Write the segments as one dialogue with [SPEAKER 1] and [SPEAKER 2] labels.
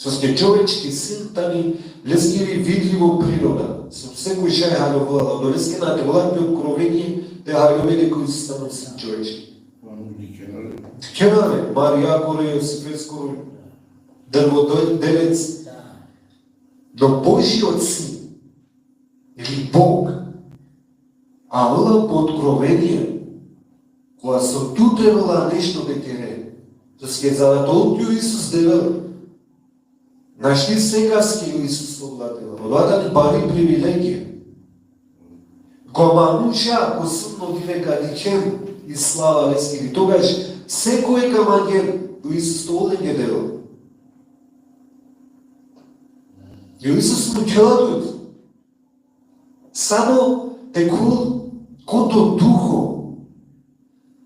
[SPEAKER 1] Со човечки син тани лескири видливо природа. Со секој шај халјовала, но лескена те волат ми откровение, те халјовели кои се стану син човечки. Кенали, Марија Коре, Јосиф Коре, дрводелец. Но Божиот син, или Бог, а вела по откровение, кога со ту требала нешто да кере, со ке заватолкио Исус девел, нашли секаски Исус овладела, овладани пари привилегија. Го мануша, го сумно дивека дичем и слава лескири, тогаш секој камаген до Исус толење девел. И Исус му челадујот. Само текол кото духо,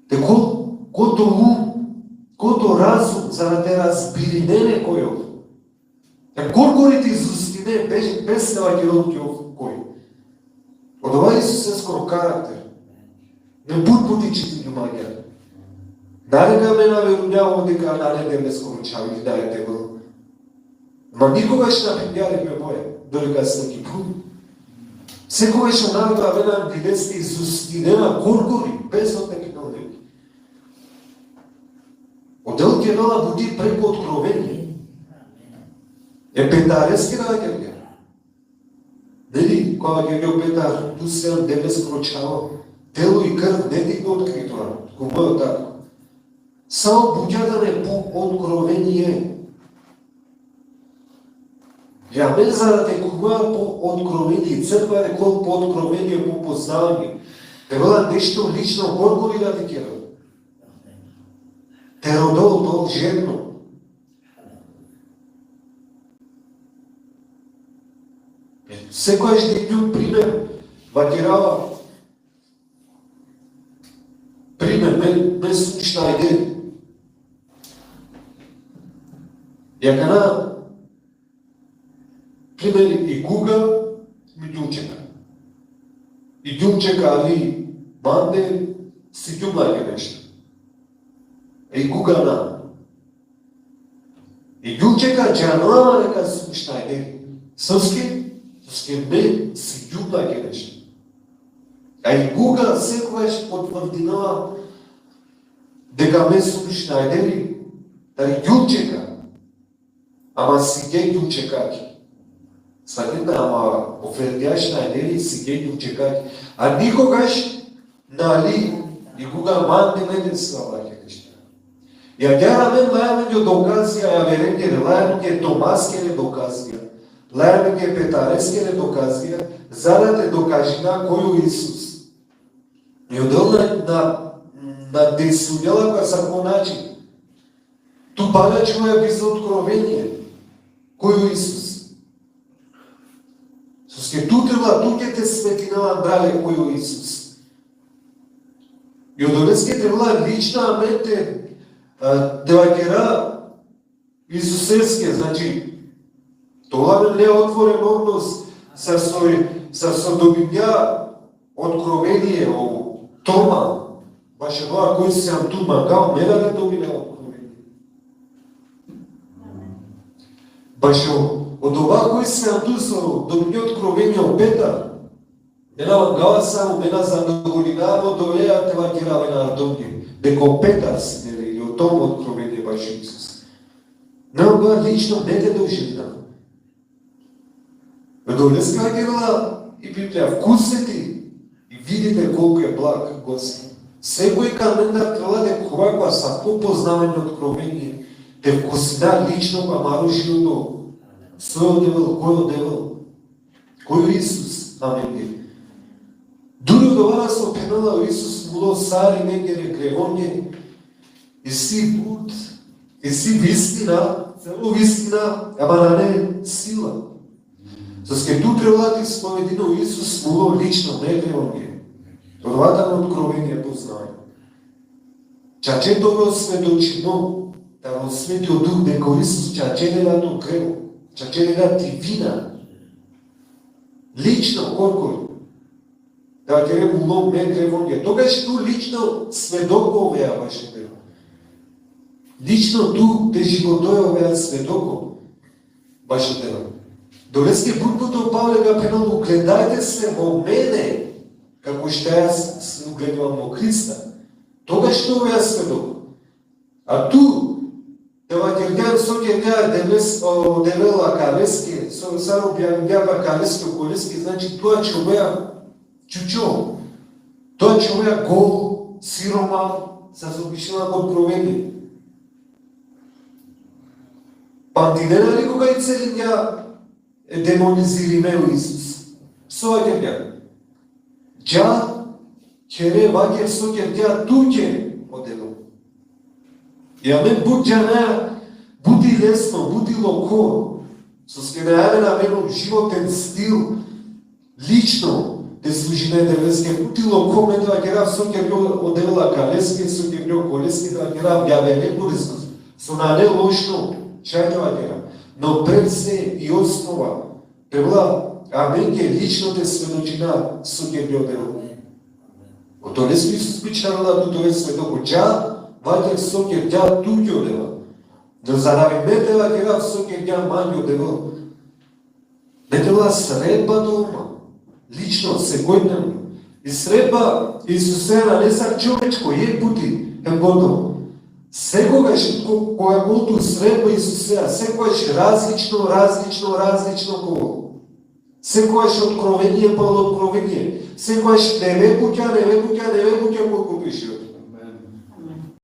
[SPEAKER 1] текол кото ум, кото разум, за да те разбири не некојов. Горгорите изустине без евангелиот кој. Од ова Исус е скоро карактер. Не буд потичите љубаѓа. Нарека ме наверувам дека на неделе скоро чави да е тебл. Ма никогаш на Библијата моја, додека се ги пут. Секогаш онарга вена бидесте изустинена горгори, без отекнолеги. Одел ке вела буди преко откровение. Петарески раѓање. Нели, кога ќе го Петар, ту се деве скрочава, тело и крв не дигна откритора, кога така. Само буѓадане по откровение. Ја не за да те кува по откровение, црква е кол по откровение, по познавање. Те вела нешто лично горгори да ти кера. Те родол дол жедно. Секојаш некој пример вакирава. Пример, не слушна иде. Ја кана пример и Гуга ми ѓунчека. И ѓунчека али банде си ѓумлаѓа нешто. И Гуга на. И ѓунчека џанова нека слушна иде. Срски не си ѓумлаѓа нешто. А и Гуга секојаш потврдинава дека ме слушна иде, дали ѓунчека. Ама си ге ѓунчекаки. Сватите, ама офердјаш на едели си ге ѓунчекаки. А никогаш, нали, и кога манде не славаќе нешто. Ја гера мен лајање доказија, ја верење лајање томаскеле доказија, лајање петарескеле доказија, за да те докажина кој Исус. И одел на десудела која са по начин. Ту палач моја би за откровение. Кој Исус? Соске ту треба, ту ке те светинала драле кој Исус. И одолеске треба лична менте девакера Исусевске, значи, тоа не отворен однос со добивја откровение ово. Тома, баше тоа кој се ам тума, гао не да добине откровение. Баше од ова кој се ам ту со добивне откровение од Петар, мена гава само мена задоволинано довеја те вакираве на домни, дека Петар си нели, и од тоа откровение баше Исус. Не ога лично не те доживна. Донеска герла и Библија, вкусете и видите колку е благ Господ. Секој календар треба да кога са попознавање откровение, те вкусина лично га марушиото. Свој одевел, кој одевел? Кој Исус? Амин. Дури од ова се опенала Исус муло сари негде рекревонје и си буд, и си вистина, цело вистина, ама на не сила. Соске ту треба ти споведино Исус муло лично, не рекревонје. Одвата на откровение познавање. Чачето го осведочено, да го осветио дух дека Исус чаченела до крево. Чаченела ти вина. Лично колко да ќе муло не рекревонје. Тогаш ту лично сведоков веа баше беа. Лично ту те животоја веа сведоков. вашите дела. Долески буквото Павле га пенал, угледајте се во мене, како што јас се угледувам во Христа. Тогаш што ја сведок. А ту, Евангелијан со ќе девела Калески, со само објавјава Калески околески, значи тоа човеа чучо, тоа човеа гол, сироман, се запишила во Откровение. Памтите ли кога и целиња демонизириме Исус? Соаѓа бја. Џа, ќере ваѓе со ќе туќе одело. И амен буџана, буди лесно, буди локо, со скенајаве на мену животен стил, лично, де служиме девеске, буди локо, мен да герав со ќе одела Калески, со ќе Колески, да герав јавене корисност, со на не лошно, чајнава герав. Но пред се и основа, пребла, амен ке лично те сведочина со ќе одела. Ото не сме Исус бичарала, туто е сведоко, џа, ваѓа со ќе туѓе одела. Но заради метела ќе со ќе мање одела. Метела средба дома, лично, секојдневно. И средба Исусена не са човечко, е пути, е годно. Секогаш, кога голту средба Исусеа, секогаш различно кого. Секогаш откровение па откровение. Секогаш не ве буќа, колку пише.